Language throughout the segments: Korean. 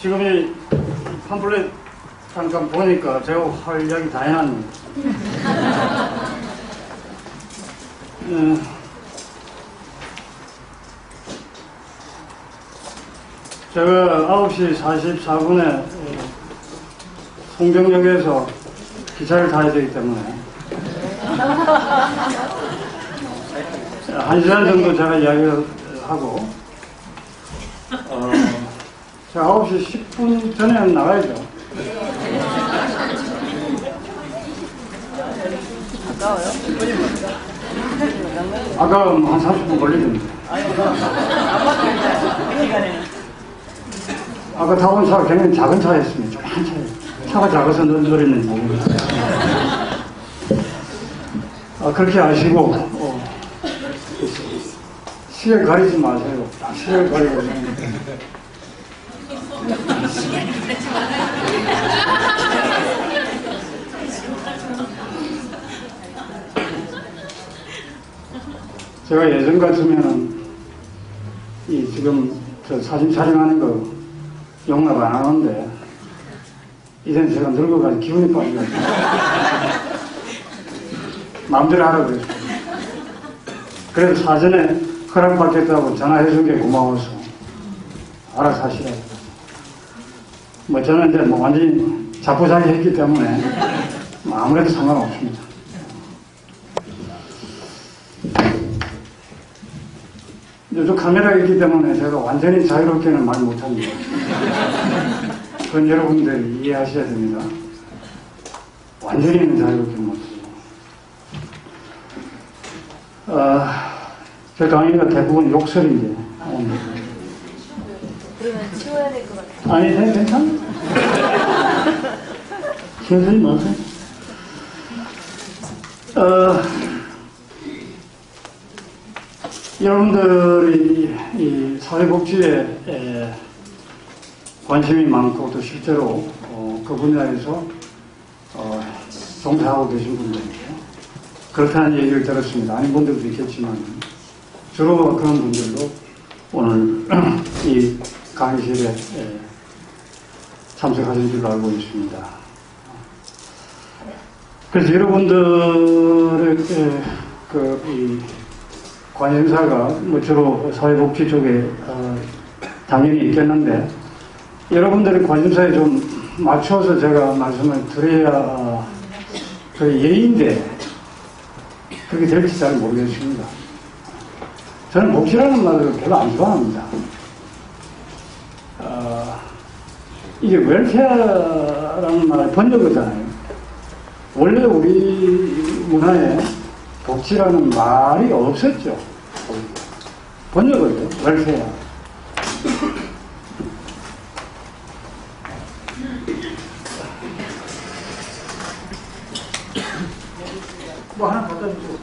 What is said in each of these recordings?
지금 이 팜플렛 잠깐 보니까 제가 할 이야기 다 해놨네요. 제가 9시 44분에 송정역에서 기차를 타야 되기 때문에 1시간 정도 제가 이야기를 하고 제가 9시 10분 전에 나가야죠. 가까워요? 아까 한 30분 걸리던데. 아까 타본 차가 굉장히 작은 차였습니다. 한 차예요. 차가 작아서 노리는 모르겠어요. 그렇게 아시고 시계 가리지 마세요. 시계 가리고 제가 예전 같으면은 이 지금 저 사진 촬영하는 거 용납 안 하는데 이젠 제가 늙어가지고 기분이 빠져가지고 마음대로 하라고 그랬어요. 그래도 사전에 허락받겠다고 전화해준 게 고마워서 알아서 하시라고. 뭐 저는 이제 뭐 완전히 자포자기 했기 때문에 뭐 아무래도 상관없습니다. 요즘 카메라가 있기 때문에 제가 완전히 자유롭게는 말 못합니다. 그건 여러분들이 이해하셔야 됩니다. 완전히는 자유롭게 못해요. 제 강의가 대부분 욕설인데. 그러면 치워야 될 것 같아요. 아니, 괜찮아. 천천히 마세요. 여러분들이 이 사회복지에 관심이 많고 또 실제로 그 분야에서 종사하고 계신 분들이에요. 그렇다는 얘기를 들었습니다. 아닌 분들도 있겠지만 주로 그런 분들도 오늘 이 강의실에 참석하신 줄로 알고 있습니다. 그래서 여러분들의 이 관심사가 뭐 주로 사회복지 쪽에 당연히 있겠는데 여러분들의 관심사에 좀 맞춰서 제가 말씀을 드려야 그 예의인데 그렇게 될지 잘 모르겠습니다. 저는 복지라는 말을 별로 안 좋아합니다. 이게 웰페어라는 말 번역어잖아요. 원래 우리 문화에 복지라는 말이 없었죠. 번역어죠. 웰페어. 뭐 하나 갖다 주세요.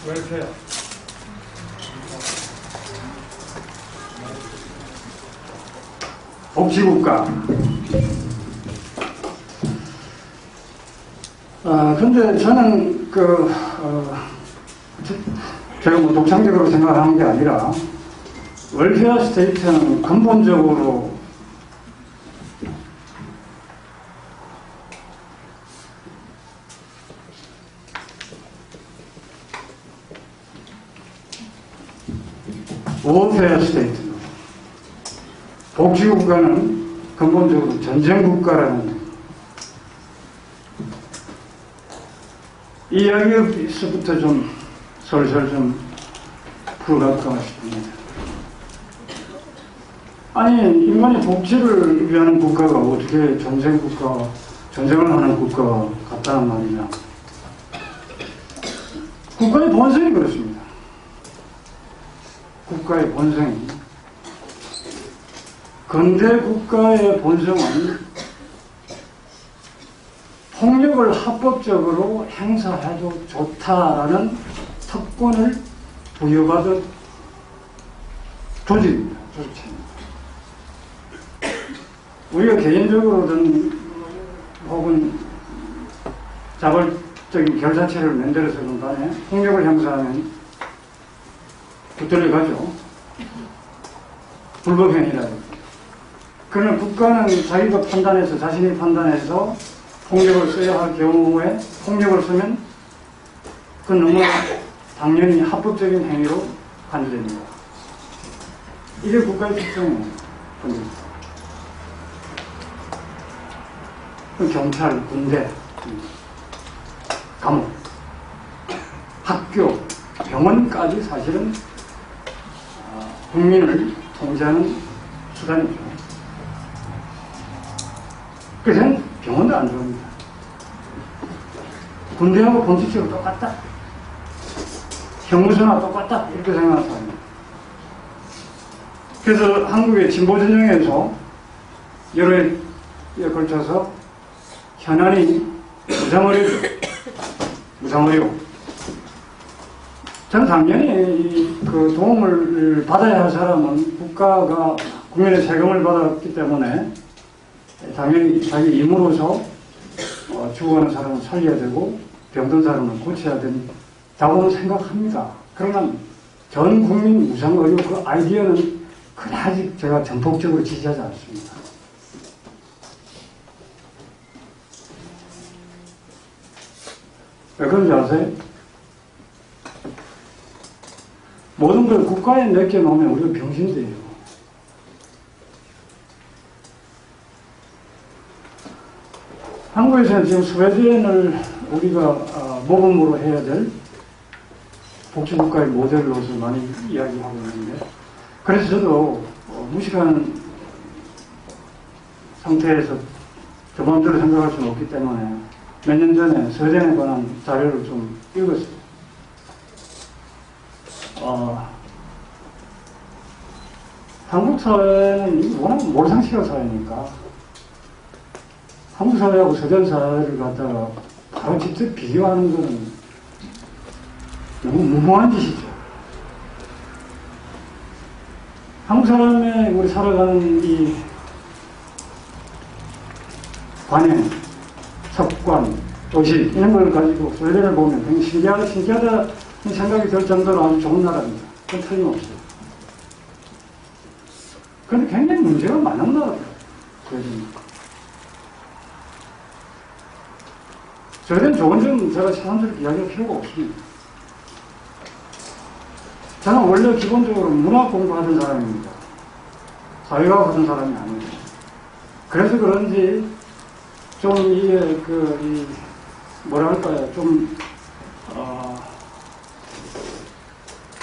웰페어. 복지국가. 근데 저는 제가 뭐 독창적으로 생각하는 게 아니라 웰페어 스테이트는 근본적으로 워페어 스테이트, 복지국가는 근본적으로 전쟁국가라는 이 이야기에서부터 좀 설설 좀 풀어갈까 싶습니다. 아니, 인간의 복지를 위하는 국가가 어떻게 전쟁국가, 전쟁을 하는 국가가 같다는 말이냐. 국가의 본성이 그렇습니다. 국가의 본성이. 근대 국가의 본성은 폭력을 합법적으로 행사해도 좋다라는 특권을 부여받은 조직입니다. 조직체입니다. 우리가 개인적으로든 혹은 자발적인 결사체를 만들어서든 간에 폭력을 행사하면 붙들려가죠. 불법행위라고. 그러나 국가는 자기가 판단해서, 자신이 판단해서 폭력을 써야 할 경우에 폭력을 쓰면 그 너무 당연히 합법적인 행위로 간주됩니다. 이게 국가의 특성이에요. 경찰, 군대, 감옥, 학교, 병원까지 사실은 국민을 통제하는 수단이죠. 그래서 병원도 안 좋습니다. 군대하고 본질적으로 똑같다. 형무소나 똑같다. 이렇게 생각하는 사람입니다. 그래서 한국의 진보진영에서 여러 해에 걸쳐서 현안이 무상의료. 전 당연히 그 도움을 받아야 할 사람은 국가가 국민의 세금을 받았기 때문에 당연히 자기 임무로서 죽어가는 사람을 살려야 되고 병든 사람을 고쳐야 된다고 생각합니다. 그러나 전 국민 무상의료 그 아이디어는 그다지 제가 전폭적으로 지지하지 않습니다. 왜 그런지 아세요? 모든 걸 국가에 맡겨놓으면 우리가 병신돼요. 한국에서는 지금 스웨덴을 우리가 모범으로 해야 될 복지국가의 모델로서 많이 이야기하고 있는데, 그래서 저도 무식한 상태에서 저 마음대로 생각할 수는 없기 때문에 몇 년 전에 스웨덴에 관한 자료를 좀 읽었어요. 한국 사회는 워낙 몰상식한 사회니까 한국 사회하고 스웨덴 사회를 갖다가 바로 직접 비교하는 것은 너무 무모한 짓이죠. 한국 사람의 우리 살아가는 이 관행, 습관, 도시 이런 걸 가지고 스웨덴을 보면 굉장히 신기하다는 생각이 들 정도로 아주 좋은 나라입니다. 그건 틀림없어요. 그런데 굉장히 문제가 많은 나라예요. 스웨덴 좋은 점은 제가 사람들에게 이야기할 필요가 없습니다. 저는 원래 기본적으로 문학 공부하던 사람입니다. 사회과학 하던 사람이 아니에요. 그래서 그런지 좀 이게 뭐랄까요, 좀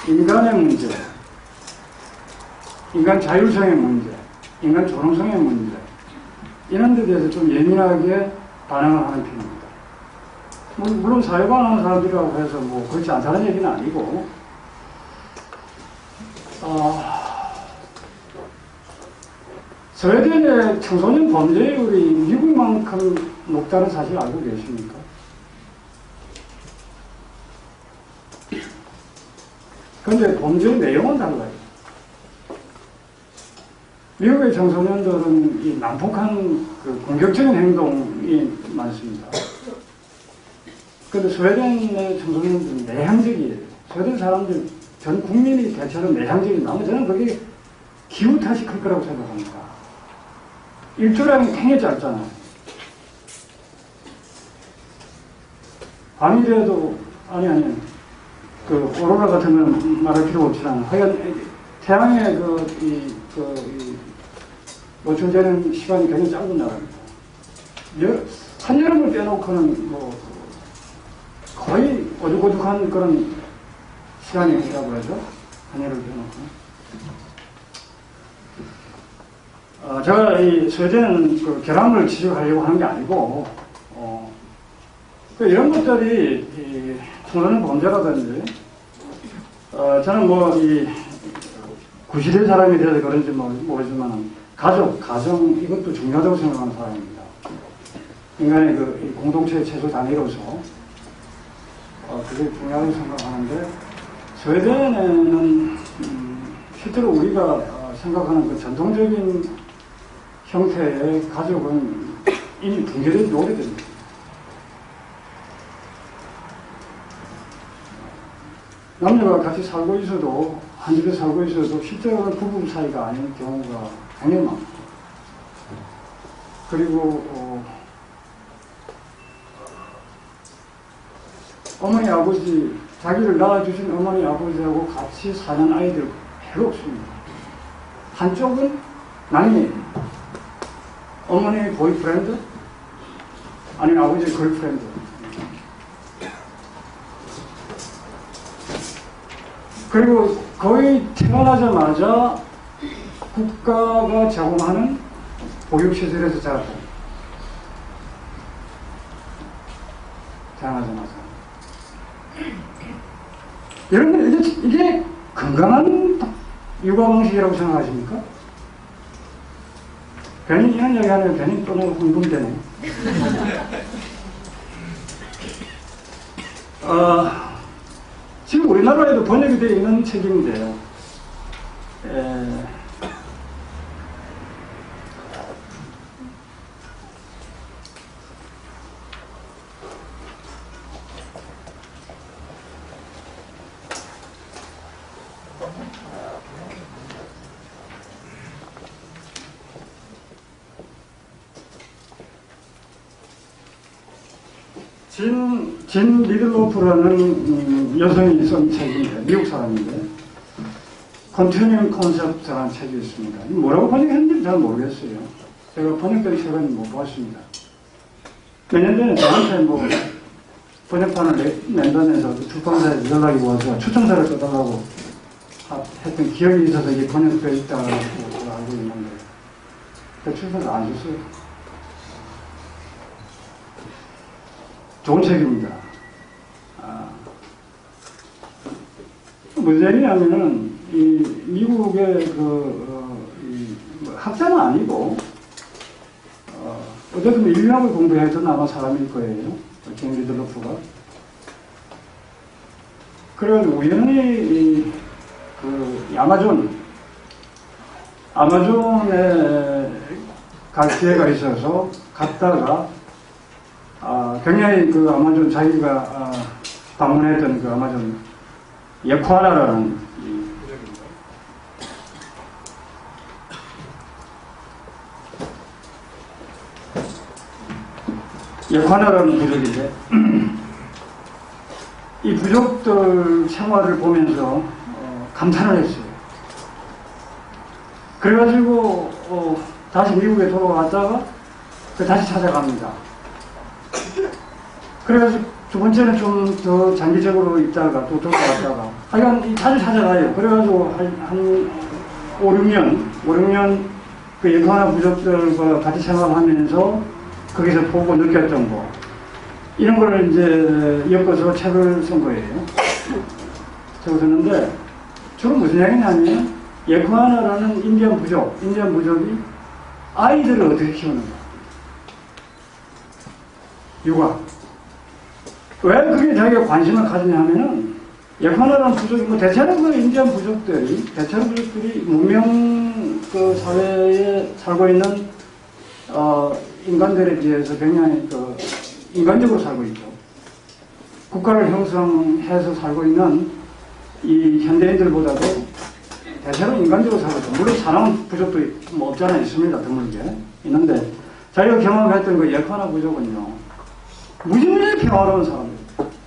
인간의 문제, 인간 자율성의 문제, 인간 존엄성의 문제 이런 데 대해서 좀 예민하게 반응을 하는 편입니다. 물론 사회과학 하는 사람들이라고 해서 뭐 그렇지 않다는 얘기는 아니고 스웨덴의 청소년 범죄율이 미국만큼 높다는 사실 알고 계십니까? 그런데 범죄 내용은 달라요. 미국의 청소년들은 이 난폭한 그 공격적인 행동이 많습니다. 그런데 스웨덴의 청소년들은 내향적이에요. 스웨덴 사람들 전 국민이 대체로 내향적인 나무 저는 그게 기후 탓이 클 거라고 생각합니다. 일조량이 굉장히 짧잖아요. 밤이라도 그 오로라 같은 건 말할 필요 없지만 하여간 태양의 노출되는 시간이 굉장히 짧은 나라입니다. 한여름을 빼놓고는 뭐 거의 오죽오죽한 그런 시간이라고 하죠. 한여름을 빼놓고는. 제가 이 스웨덴은 그 결함을 지적하려고 하는 게 아니고, 이런 것들이 이 청소년 범죄라든지, 저는 뭐 이 구시대 사람이 돼서 그런지 모르지만 가정 이것도 중요하다고 생각하는 사람입니다. 인간의 그 공동체의 최소 단위로서 그게 중요하다고 생각하는데, 스웨덴에는 실제로 우리가 생각하는 그 전통적인 형태의 가족은 이미 붕괴된 지 오래됩니다. 남녀가 같이 살고 있어도, 한 집에 살고 있어도 실제로는 부부 사이가 아닌 경우가 굉장히 많고, 그리고 어머니 아버지, 자기를 낳아주신 어머니 아버지하고 같이 사는 아이들 별로 없습니다. 한쪽은 남이 어머니 보이프렌드, 아니면 아버지 걸프렌드. 그리고 거의 태어나자마자 국가가 제공하는 보육시설에서 자랐다. 태어나자마자. 여러분, 이게 건강한 육아 방식이라고 생각하십니까? 괜히 이런 얘기 하면 괜히 또 내가 흥분되네. 지금 우리나라에도 번역이 되어 있는 책인데요. 진 리들로프라는 여성이 쓴 책인데, 미국 사람인데, Continuing Concept라는 책이 있습니다. 뭐라고 번역했는지 잘 모르겠어요. 제가 번역된 책은 못 봤습니다. 몇 년 전에 저한테 번역판을 낸다면서 출판사에서 연락이 와서 추천사를 써달라고 했던 기억이 있어서 이게 번역되어 있다고 알고 있는데, 그 출판사 안 줬어요. 좋은 책입니다. 무슨 얘기냐면은, 이 미국의 학자는 아니고, 어쨌든 인류학을 공부했던 아마 사람일 거예요. 진 리들로프가. 그래가지고 우연히 아마존에 갈 기회가 있어서 갔다가, 굉장히 그 아마존 자기가 방문했던 그 아마존 예쿠아나라는 부족인데 이 부족들 생활을 보면서 감탄을 했어요. 그래가지고 다시 미국에 돌아왔다가 다시 찾아갑니다. 그래가지고 두 번째는 좀 더 장기적으로 있다가 또 돌아왔다가 하여간 자주 찾아가요. 그래가지고 한 5, 6년 그 예쿠아나 부족들과 같이 생활하면서 거기서 보고 느꼈던 거 이런 거를 이제 엮어서 책을 쓴 거예요. 책을 썼는데 주로 무슨 얘기냐면 예쿠아나라는 인디안 부족이 아이들을 어떻게 키우는가. 육아. 왜 그게 자기가 관심을 가지냐 하면은, 예쿠아나라는 부족이, 대체로 그 인디안 부족들이 문명 그 사회에 살고 있는, 인간들에 비해서 굉장히 인간적으로 살고 있죠. 국가를 형성해서 살고 있는 이 현대인들보다도 대체로 인간적으로 살고 있죠. 물론 사람 부족도 없지 않아 있습니다. 드물게. 있는데, 자기가 경험했던 그 예쿠아나 부족은요, 무지무지 평화로운 사람들,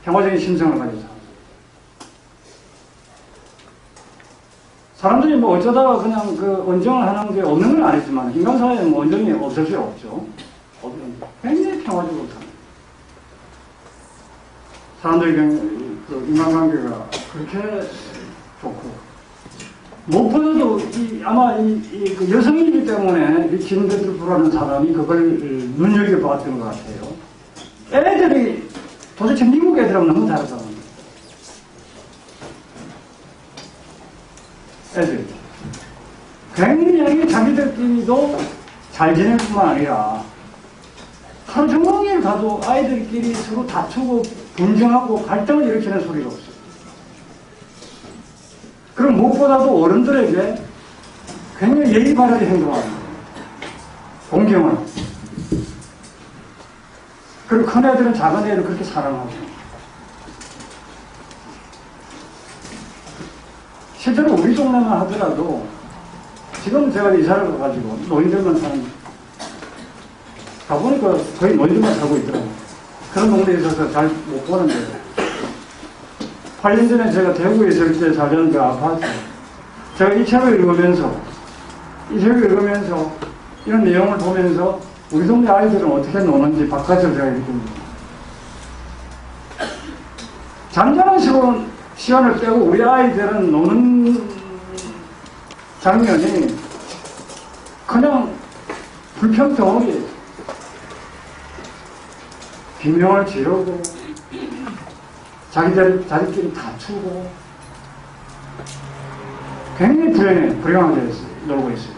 평화적인 심성을 가진 사람들이 어쩌다가 그냥 그 언정을 하는 게 없는 건 아니지만, 인간 사회에 언정이 없을 수 없죠. 굉장히 평화적으로 사는. 사람들이 그 인간관계가 그렇게 좋고, 무엇보다도 아마 그 여성이기 때문에 이 진리들프라는 사람이 그걸 눈여겨봤던 것 같아요. 애들이 도대체 미국 애들하고 너무 다르다는 거예요. 애들이 굉장히 자기들끼리도 잘 지낼 뿐만 아니라 하루 종일 가도 아이들끼리 서로 다투고 분쟁하고 갈등을 일으키는 소리가 없어요. 그럼 무엇보다도 어른들에게 굉장히 예의 바르게 행동하는 거예요. 공경을. 그리고 큰 애들은 작은 애를 그렇게 사랑하고. 실제로 우리 동네만 하더라도 지금 제가 이사를 가가지고 노인들만 사는, 가보니까 거의 노인들만 살고 있더라고요. 그런 동네에 있어서 잘 못 보는데, 8년 전에 제가 대구에 있을 때 살던 그 아파트, 제가 이 책을 읽으면서 이런 내용을 보면서 우리 동네 아이들은 어떻게 노는지 바깥을 제가 읽습니다. 잠자는 시간을 빼고 우리 아이들은 노는 장면이 그냥 불평덩어리예요. 비명을 지르고 자기들끼리 다투고 굉장히 불행하게 놀고 있어요.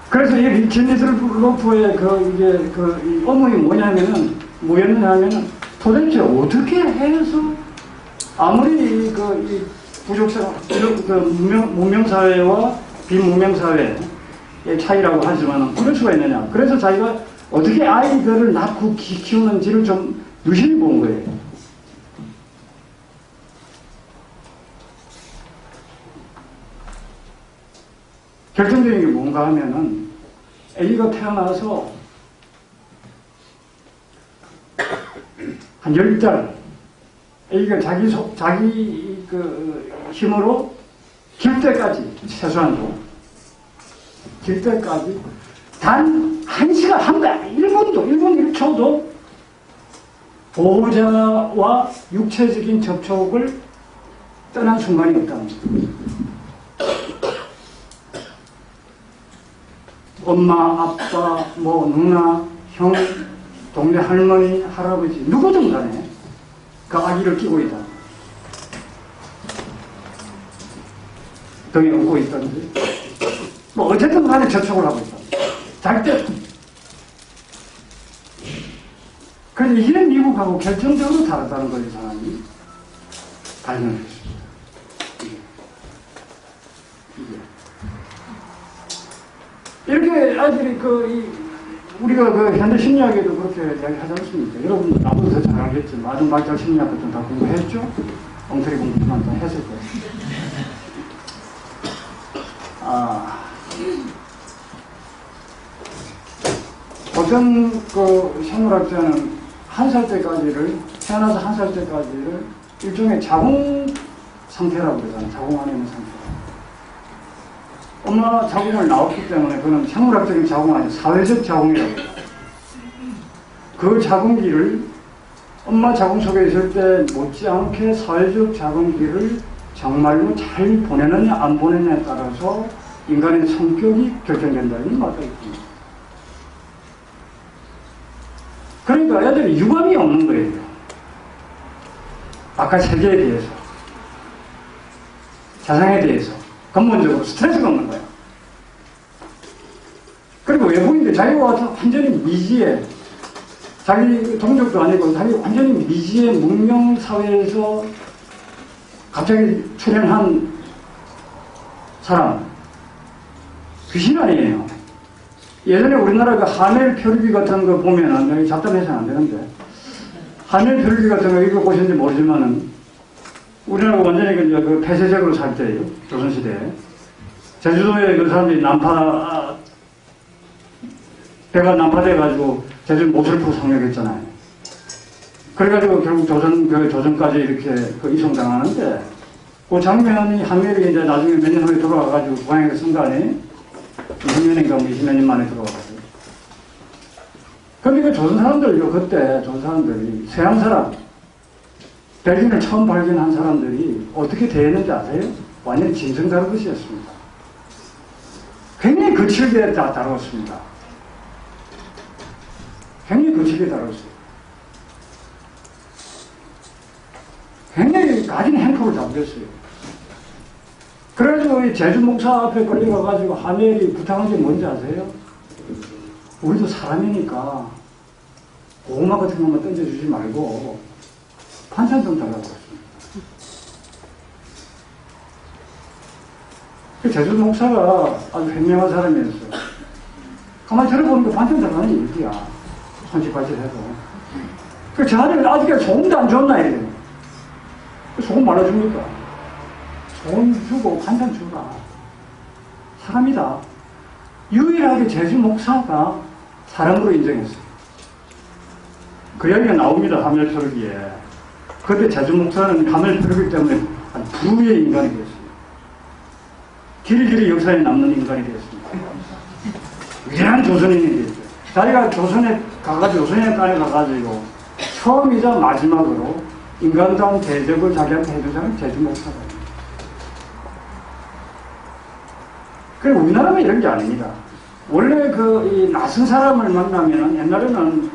그래서 이 리치니스로프의 이 어머니 뭐였느냐면은 도대체 어떻게 해서 아무리 이 부족사, 문명사회와 비문명사회의 차이라고 하지만 그럴 수가 있느냐. 그래서 자기가 어떻게 아이들을 낳고 키우는지를 좀 유심히 본 거예요. 결정적인 게 뭔가 하면은 A가 태어나서 한 10달 A가 자기 힘으로 길 때까지, 최소한도 길 때까지 단 1시간, 1분 1초도 보호자와 육체적인 접촉을 떠난 순간이 없다는 거죠. 엄마, 아빠, 누나, 형, 동네 할머니, 할아버지, 누구든 간에 그 아기를 끼고 있다. 등에 업고 있다든지. 어쨌든 간에 접촉을 하고 있다. 잘 때. 그래서 이게 미국하고 결정적으로 다르다는 걸 이 사람이 발견했습니다. 이렇게 아이들이 우리가 현대 심리학에도 그렇게 이야기하지 않습니까? 여러분 나보다 더 잘 알겠지만 아중발달 심리학 같은 다 공부했죠? 엉터리 공부만 다 했을 거예요. 어떤 생물학자는 태어나서 한 살 때까지를 일종의 자궁 상태라고 그러잖아요. 자궁 안에 있는 상태. 엄마 자궁을 나왔기 때문에 그는 생물학적인 자궁 아니고 사회적 자궁이라고 해요. 그 자궁기를 엄마 자궁 속에 있을 때 못지않게 사회적 자궁기를 정말로 잘 보내느냐 안 보내느냐에 따라서 인간의 성격이 결정된다는 말이 있습니다. 그러니까 애들이 유감이 없는 거예요. 바깥 세계에 대해서, 세상에 대해서 근본적으로 스트레스가 없는 거예요. 그리고 외국인들 자기가 완전히 미지의, 자기 동족도 아니고 자기 완전히 미지의 문명사회에서 갑자기 출현한 사람, 귀신 아니에요. 예전에 우리나라 그 하멜 표류기 같은 거 보면은, 여기 잡담해서는 안 되는데, 하멜 표류기 같은 거 읽어보셨는지 모르지만은, 우리나라가 완전히 그 폐쇄적으로 살 때예요. 조선시대에. 제주도에 그 사람들이 배가 난파돼가지고 제주 모슬포 상륙했잖아요. 그래가지고 결국 조선까지 이렇게 이송당하는데, 그 장면이 하멜이 이제 나중에 몇 년 후에 돌아와가지고 고향에 쓴 거 아니에요? 20년인가 20몇 년 만에 들어와가지고. 그러니까 조선 사람들요, 그때 조선 사람들이, 서양 사람, 백인을 처음 발견한 사람들이 어떻게 대했는지 아세요? 완전히 짐승 다루듯이었습니다. 굉장히 거칠게 다뤘습니다. 굉장히 거칠게 다뤘어요. 굉장히 가진 행포를 잡혔어요. 그래가지고 제주 목사 앞에 걸려가가지고 하멜이 부탁한 게 뭔지 아세요? 우리도 사람이니까 고구마 같은 것만 던져주지 말고 반찬 좀 달라고 했습니다. 그 제주 목사가 아주 현명한 사람이었어요. 가만히 들어보니까 반찬 달라는 얘기야. 손짓발짓해도. 그 저한테 아직까지 소금도 안 줬나 이래요. 소금 말아줍니까? 소금 주고 반찬 주라. 사람이다. 유일하게 제주 목사가 사람으로 인정했어요. 그 이야기가 나옵니다. 하멜표르기에. 그때 제주 목사는 하멜표르기 때문에 부의 인간이 되었습니다. 길이길이 역사에 남는 인간이 되었습니다. 위대한 조선인이 되었어요. 자기가 조선에 가가지고, 조선에 땅에 가가지고, 처음이자 마지막으로 인간다운 대접을 자기한테 해준 사람이 제주 목사다. 그래, 우리나라는 이런 게 아닙니다. 원래 이 낯선 사람을 만나면 옛날에는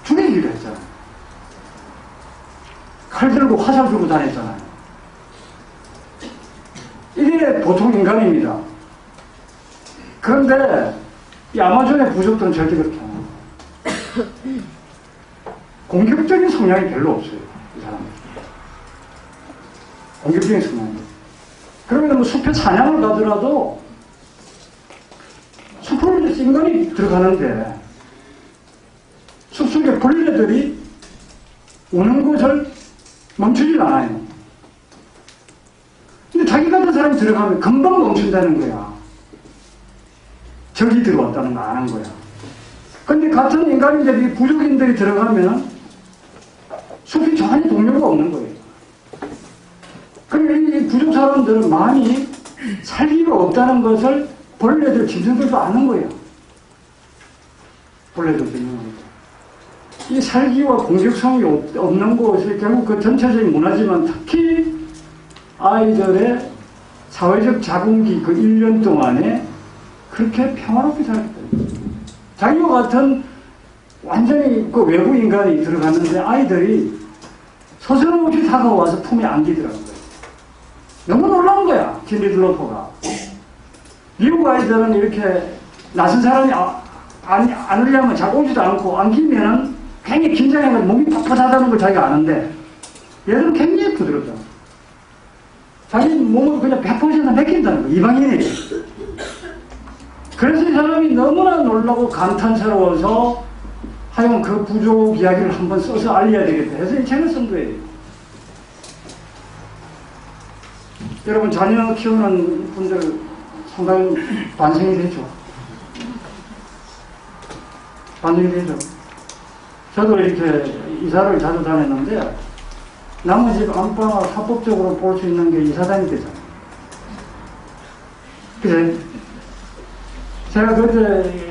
죽이기로 했잖아요. 칼 들고 화살 들고 다녔잖아요. 이게 보통 인간입니다. 그런데 이 아마존의 부족들은 절대 그렇게 안 해요. 공격적인 성향이 별로 없어요. 이 사람들. 공격적인 성향이. 그러면 뭐 숲에 사냥을 가더라도 숲으로 인간이 들어가는데 숲속에 벌레들이 오는 것을 멈추질 않아요. 근데 자기 같은 사람이 들어가면 금방 멈춘다는 거야. 적이 들어왔다는 거 아는 거야. 근데 같은 인간인들이 부족인들이 들어가면 숲이 전혀 동료가 없는 거예요. 그러면 이 부족 사람들은 마음이 살기가 없다는 것을 벌레들, 짐승들도 아는 거예요. 벌레들, 짐승들도. 이 살기와 공격성이 없는 곳이 결국 그 전체적인 문화지만 특히 아이들의 사회적 자궁기 그 1년 동안에 그렇게 평화롭게 살았다. 자기와 같은 완전히 그 외부 인간이 들어갔는데 아이들이 서슴없이 다가와서 품에 안기더라는 거예요. 너무 놀라운 거야, 진리 들로퍼가. 미국 아이들은 이렇게 낯선 사람이 안으려면 잘 오지도 않고 안기면은 굉장히 긴장해서 몸이 뻣뻣하다는 걸 자기가 아는데 얘들은 굉장히 부드럽다. 자기 몸을 그냥 100% 맡긴다는 거야, 이방인이. 그래서 이 사람이 너무나 놀라고 감탄스러워서 하여간 그 부족 이야기를 한번 써서 알려야 되겠다 해서 이 책을 쓴 거예요. 여러분 자녀 키우는 분들 상당히 반성이 되죠. 반성이 되죠. 저도 이렇게 이사를 자주 다녔는데 남의 집 안방을 합법적으로 볼 수 있는 게 이사단이 되잖아요. 그래 제가 그때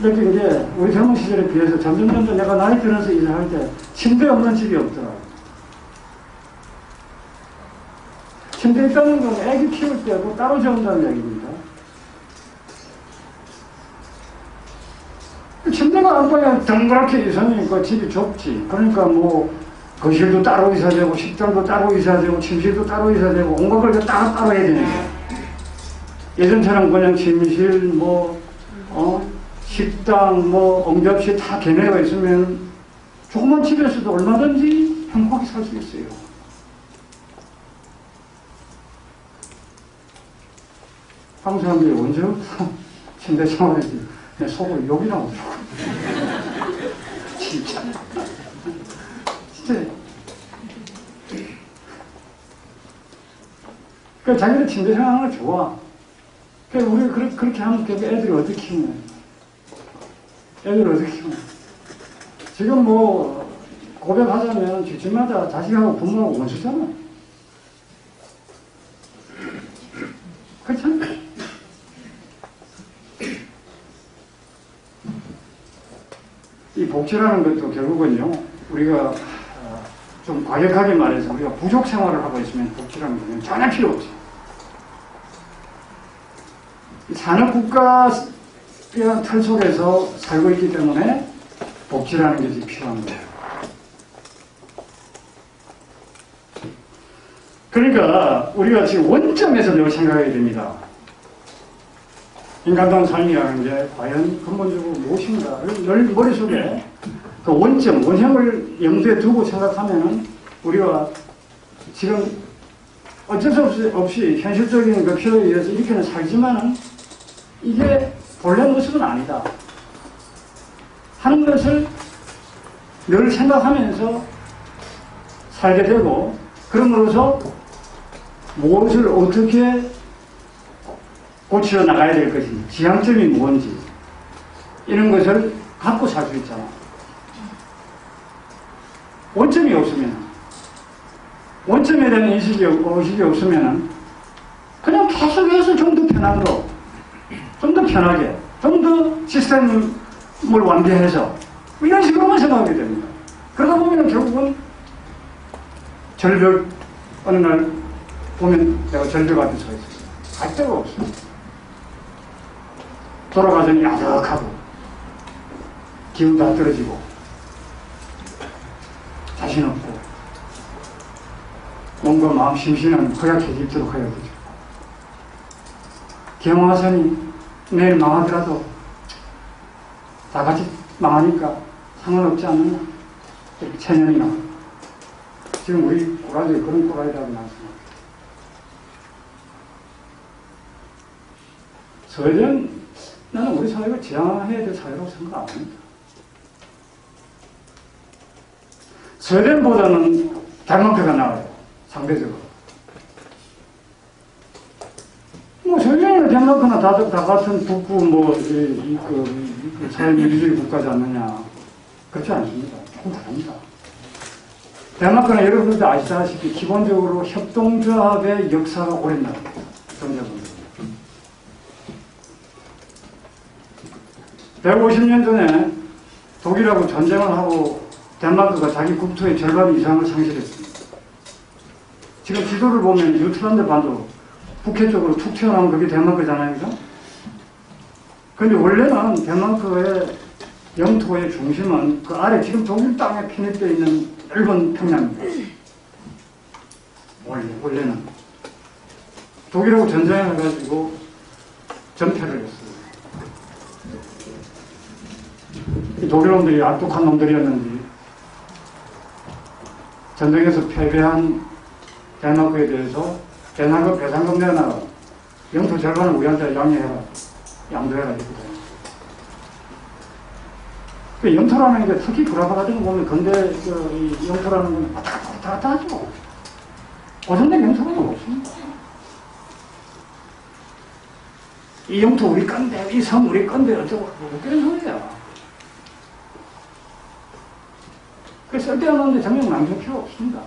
느낀 게 우리 젊은 시절에 비해서 점점 내가 나이 들어서 이사할 때 침대 없는 집이 없더라고요. 침대 있다는 건 애기 키울 때도 따로 재운다는 얘기입니다. 침대가 안방에 덩그랗게 있으니까 집이 좁지. 그러니까 뭐 거실도 따로 있어야 되고 식당도 따로 있어야 되고 침실도 따로 있어야 되고 온갖 걸 따로 해야 되는 거예요. 예전처럼 그냥 침실 식당 옹접시 다 개념가 있으면 조그만 집에서도 얼마든지 행복하게 살 수 있어요. 한국 사람들이 언제부터 침대 생활했지? 내 속으로 욕이나 오더라고. 진짜. 그러니까 자기들 침대 생활하는 거 좋아. 그러니까 우리 그렇게 하면 애들이 어떻게 키우냐. 애들을 어떻게 키우냐. 지금 고백하자면 집집마다 자식하고 부모하고 원수잖아. 그렇잖아. 이 복지라는 것도 결국은요, 우리가 좀 과격하게 말해서 우리가 부족 생활을 하고 있으면 복지라는 건 전혀 필요 없지. 산업국가의 틀 속에서 살고 있기 때문에 복지라는 것이 필요한 거예요. 그러니까 우리가 지금 원점에서 늘 생각해야 됩니다. 인간다운 삶이라는 게 과연 근본적으로 무엇인가를 늘 머릿속에 그 원점, 원형을 염두에 두고 생각하면은 우리가 지금 어쩔 수 없이 현실적인 그 필요에 의해서 이렇게는 살지만은 이게 본래 모습은 아니다 하는 것을 늘 생각하면서 살게 되고, 그럼으로써 무엇을 어떻게 고쳐 나가야 될 것인지, 지향점이 뭔지 이런 것을 갖고 살 수 있잖아. 원점이 없으면, 원점에 대한 의식이 없으면 그냥 계속해서 좀 더 편한 거, 좀 더 편하게, 좀 더 시스템을 완비해서 이런 식으로만 생각하게 됩니다. 그러다 보면 결국은 절벽, 어느 날 보면 내가 절벽 앞에 서 있었어요. 갈 데가 없어요. 돌아가더니 야적하고 기운 다 떨어지고 자신 없고 몸과 마음 심신은 허약해지도록 하여 되죠. 경화선이 내일 망하더라도 다 같이 망하니까 상관없지 않느냐. 체념이나 지금 우리 꼬라지 그런 꼬라지라고 나왔습니다. 스웨덴, 나는 우리 사회가 지향해야 될 사회라고 생각 안 합니다. 스웨덴보다는 덴마크가 나아요. 상대적으로. 뭐 스웨덴이나 덴마크나 다 같은 북부 자유민주주의 국가지 않느냐. 그렇지 않습니다. 조금 다릅니다. 덴마크는 여러분들도 아시다시피 기본적으로 협동조합의 역사가 오랜 나라입니다. 전자분들. 150년 전에 독일하고 전쟁을 하고 덴마크가 자기 국토의 절반 이상을 상실했습니다. 지금 지도를 보면 유틀란드 반도 북해 쪽으로 툭 튀어나오면 그게 덴마크잖아요. 그죠? 근데 원래는 덴마크의 영토의 중심은 그 아래 지금 독일 땅에 편입되어 있는 넓은 평양입니다. 원래는. 독일하고 전쟁을 해가지고 전패를 했어요. 이 독일 놈들이 악독한 놈들이었는지 전쟁에서 패배한 덴마크에 대해서 배상금 내놔라. 영토 절반을 우리한테 양도해라 이거다. 그 영토라는 게 특히 브라바 같은 거 보면 근데 이 영토라는 건 왔다 갔다 하죠. 고정된 영토가 없습니다. 이 영토 우리 건데, 이 섬 우리 건데 어쩌고 웃기는 소리야. 그 쓸데없는데 정녕 남길 필요 없습니다.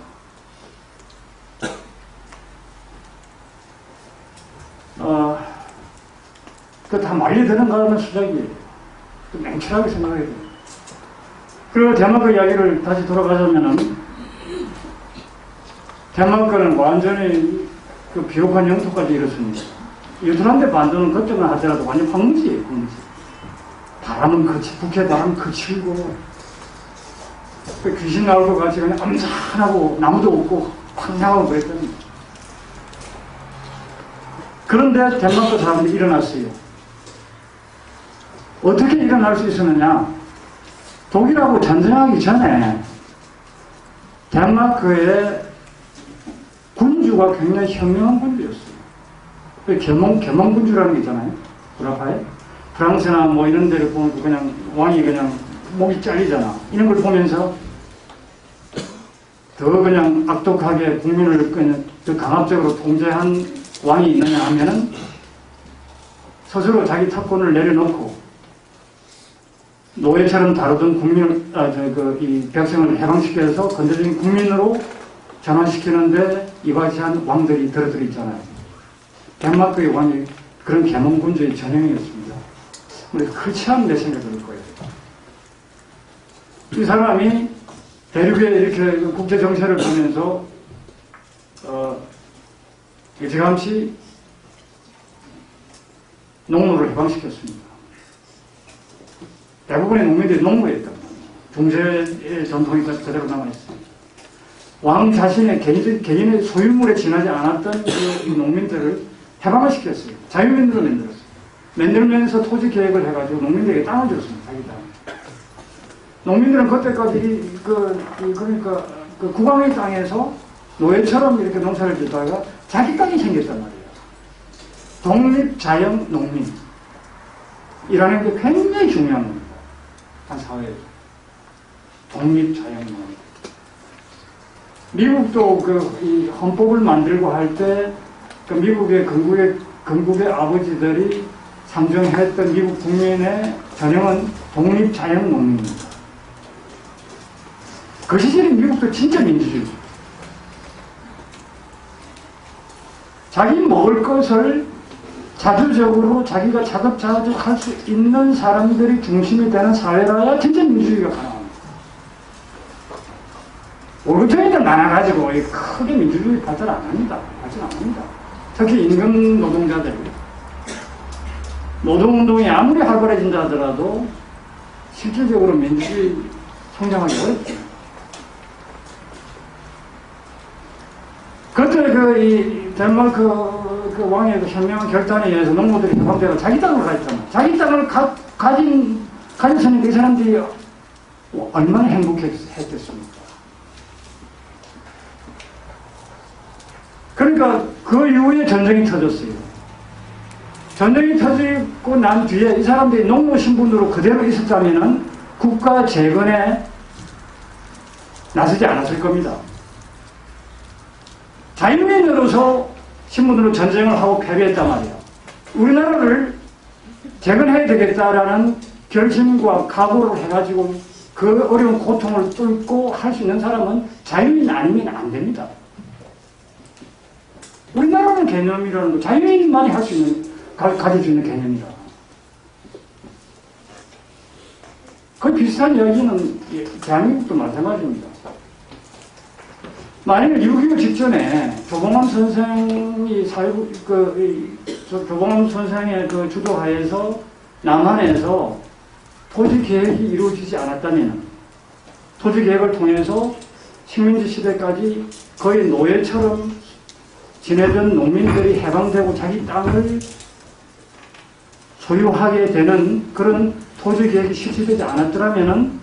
그 다 말려드는가 하는 수작이 맹철하게 생각해야 돼요. 그리고 덴마크 이야기를 다시 돌아가자면은, 덴마크는 완전히 그 비옥한 영토까지 이렇습니다. 유틀란드 반도는 걱정을 하더라도 완전 황무지예요, 황무지. 바람은 북해 바람 거칠고, 그 귀신 나올 것 같이 그냥 암산하고 나무도 없고 황량하고 그랬거든요. 그런데 덴마크 사람들이 일어났어요. 어떻게 일어날 수 있었느냐? 독일하고 전쟁하기 전에 덴마크의 군주가 굉장히 현명한 군주였어요. 계몽군주라는 게 있잖아요. 브라파에. 프랑스나 뭐 이런 데를 보면 그냥 왕이 그냥 목이 잘리잖아. 이런 걸 보면서 더 그냥 악독하게 국민을 그냥 더 강압적으로 통제한 왕이 있느냐 하면은 스스로 자기 특권을 내려놓고 노예처럼 다루던 이 백성을 해방시켜서 건설적인 국민으로 전환시키는데 이바지한 왕들이 들어들어 있잖아요. 덴마크의 왕이 그런 계몽군주의 전형이었습니다. 우리 크치한 내 생각이 들 거예요. 이 사람이 대륙에 이렇게 국제 정세를 보면서 일찌감치 농노를 해방시켰습니다. 대부분의 농민들이 농부였단 말이에요. 중세의 전통이 그대로 남아있어요. 왕 자신의 개인의 소유물에 지나지 않았던 이 농민들을 해방을 시켰어요. 자유민들을 만들었어요. 만들면서 토지 계획을 해가지고 농민들에게 땅을 줬습니다. 자기 땅. 농민들은 그때까지 그러니까 그 국왕의 땅에서 노예처럼 이렇게 농사를 짓다가 자기 땅이 생겼단 말이에요. 독립자영 농민이라는 게 굉장히 중요한 겁니다. 한 사회에서. 독립자영 농민. 미국도 이 헌법을 만들고 할 때 그 미국의 건국의 아버지들이 상정했던 미국 국민의 전형은 독립자영 농민입니다. 그 시절에 미국도 진짜 민주주의. 자기 먹을 것을 자주적으로 자기가 자급자족할 수 있는 사람들이 중심이 되는 사회라야 진짜 민주주의가 가능합니다. 월급쟁이들 많아가지고 크게 민주주의 발전 안 합니다. 발전 안 합니다. 특히 임금 노동자들. 노동운동이 아무리 활발해진다 하더라도 실질적으로 민주주의 성장하기 어렵죠. 그때 이 덴마크 왕의 현명한 결단에 의해서 농부들이 해방되고 자기 땅을 가졌잖아요. 자기 땅을 가졌으니 그 사람들이 얼마나 행복했겠습니까? 그러니까 그 이후에 전쟁이 터졌어요. 전쟁이 터지고 난 뒤에 이 사람들이 농무 신분으로 그대로 있었다면은 국가 재건에 나서지 않았을 겁니다. 자유민으로서 신분으로 전쟁을 하고 패배했단 말이에요. 우리나라를 재건해야 되겠다라는 결심과 각오를 해가지고 그 어려운 고통을 뚫고 할 수 있는 사람은 자유민 아니면 안 됩니다. 우리나라는 개념이라는 거 자유민만이 할 수 있는, 가질 수 있는 개념이다. 거의 비슷한 이야기는 대한민국도 마찬가지입니다. 만일 6.25 직전에 조봉암 선생이 조봉암 선생의 그 주도하에서 남한에서 토지 계획이 이루어지지 않았다면 토지 계획을 통해서 식민지 시대까지 거의 노예처럼 지내던 농민들이 해방되고 자기 땅을 소유하게 되는 그런 토지 계획이 실시되지 않았더라면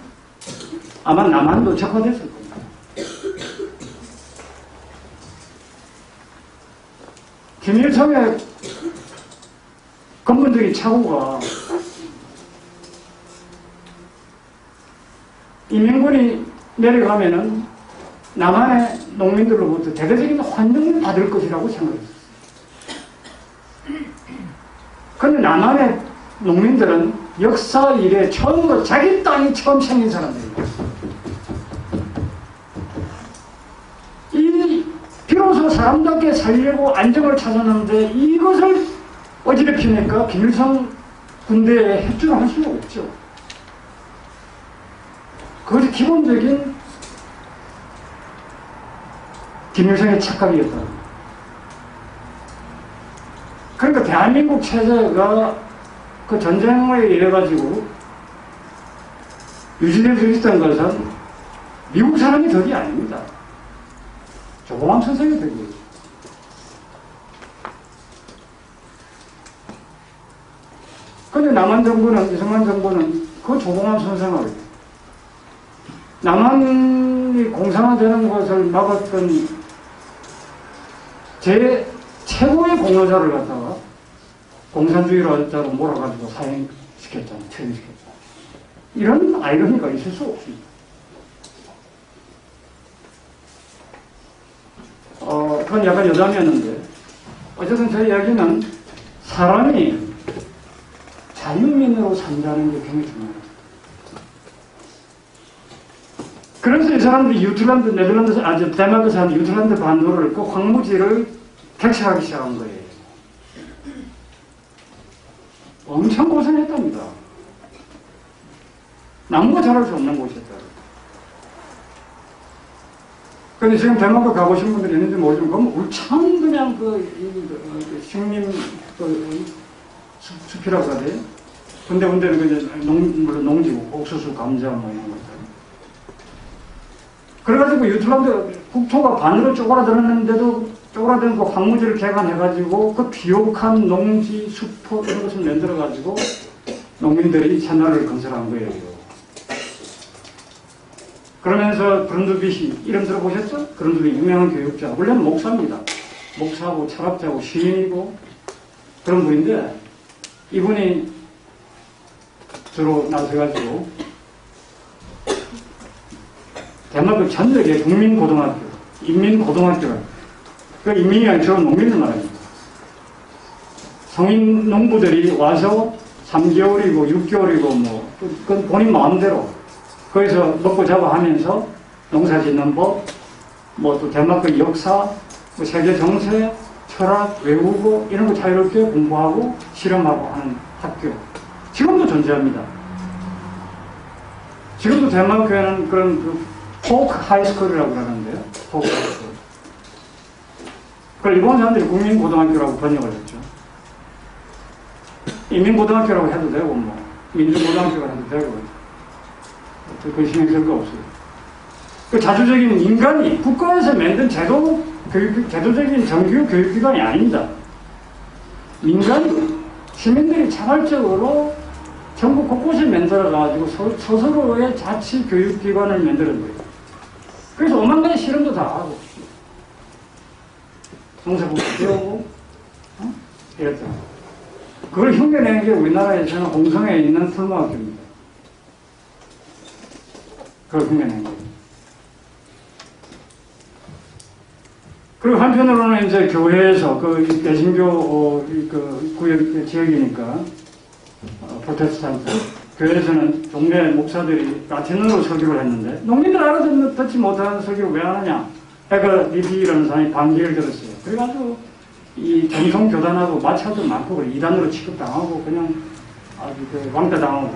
아마 남한도 적화됐을 겁니다. 김일성의 근본적인 착오가 인민군이 내려가면은 남한의 농민들로부터 대대적인 환영을 받을 것이라고 생각했어요. 그런데 남한의 농민들은 역사 이래 처음으로 자기 땅이 처음 생긴 사람들이에요. 비로소 사람답게 살려고 안정을 찾았는데 이것을 어지럽히니까 김일성 군대에 협조를 할 수가 없죠. 그것이 기본적인 김일성의 착각이었다. 그러니까 대한민국 체제가 그 전쟁에 의해 가지고 유지될 수 있었던 것은 미국 사람이 덕이 아닙니다. 조봉암 선생의 덕이에요. 그런데 남한 정부는, 이승만 정부는 그 조봉암 선생을 남한이 공산화되는 것을 막았던 제 최고의 공로자를 갖다가 공산주의자로 몰아가지고 사형시켰잖아요. 처형시켰잖아요. 이런 아이러니가 있을 수 없습니다. 그건 약간 여담이었는데 어쨌든 제 이야기는 사람이 자유민으로 산다는 게 굉장히 중요합니다. 그래서 이 사람들이 유틀란드, 네덜란드, 덴마크에서 하는 유틀란드 반도를 그 황무지를 객사하기 시작한 거예요. 엄청 고생했답니다. 나무가 자랄 수 없는 곳이었다. 근데 지금 덴마크 가보신 분들이 있는지 모르지만, 그건 울창 그냥 식림, 숲이라고 하야 돼요. 군데군데는 물론 농지고, 옥수수, 감자, 뭐 이런 것들. 그래가지고 유틀란드 국토가 반으로 쪼그라들었는데도 쪼그라든 그 황무지를 개간해가지고 그 비옥한 농지, 수포 이런 것을 만들어가지고 농민들이 새나라를 건설한 거예요. 그러면서 브룬드빗이 이름 들어보셨죠? 브룬드빗 유명한 교육자. 원래는 목사입니다. 목사고 철학자고 시인이고 그런 분인데 이분이 주로 나서가지고 덴마크 전역에 국민고등학교, 인민고등학교가 그 인민이 아니라 주로 농민을 말합니다. 성인 농부들이 와서 3개월이고 6개월이고 뭐 그건 본인 마음대로 거기서 먹고 자고 하면서 농사 짓는 법, 뭐 또 덴마크 역사, 뭐 세계 정세, 철학, 외국어 이런 거 자유롭게 공부하고 실험하고 하는 학교. 지금도 존재합니다. 지금도 덴마크에는 그런 그 포크 하이스쿨이라고 하는데요. 포크 하이스쿨. 그걸 일본 사람들이 국민고등학교라고 번역을 했죠. 인민고등학교라고 해도 되고 뭐 민중고등학교라고 해도 되고 그 신경 쓸 거 없어요. 그 자주적인 인간이 국가에서 만든 제도적인 정규 교육기관이 아닙니다. 민간이 시민들이 자발적으로 전국 곳곳에 만들어가지고 스스로의 자치 교육기관을 만드는 거예요. 그래서 오만 가지 실험도 다 하고 농사공부 배우고 이랬죠. 그걸 흉내내는 게 우리나라에서는 홍성에 있는 풀무학교입니다. 그걸 흉내낸 거예요. 그리고 한편으로는 이제 교회에서 그 개신교 그 구역 지역이니까 프로테스탄트 교회에서는 동네 목사들이 라틴어로 설교를 했는데 농민들 알아듣지 못하는 설교를 왜 하느냐? 에그 리비라는 사람이 반기를 들었어요. 그래가지고 이 정통 교단하고 마찰도 많고 이단으로 취급당하고 그냥 아주 그 왕따 당하고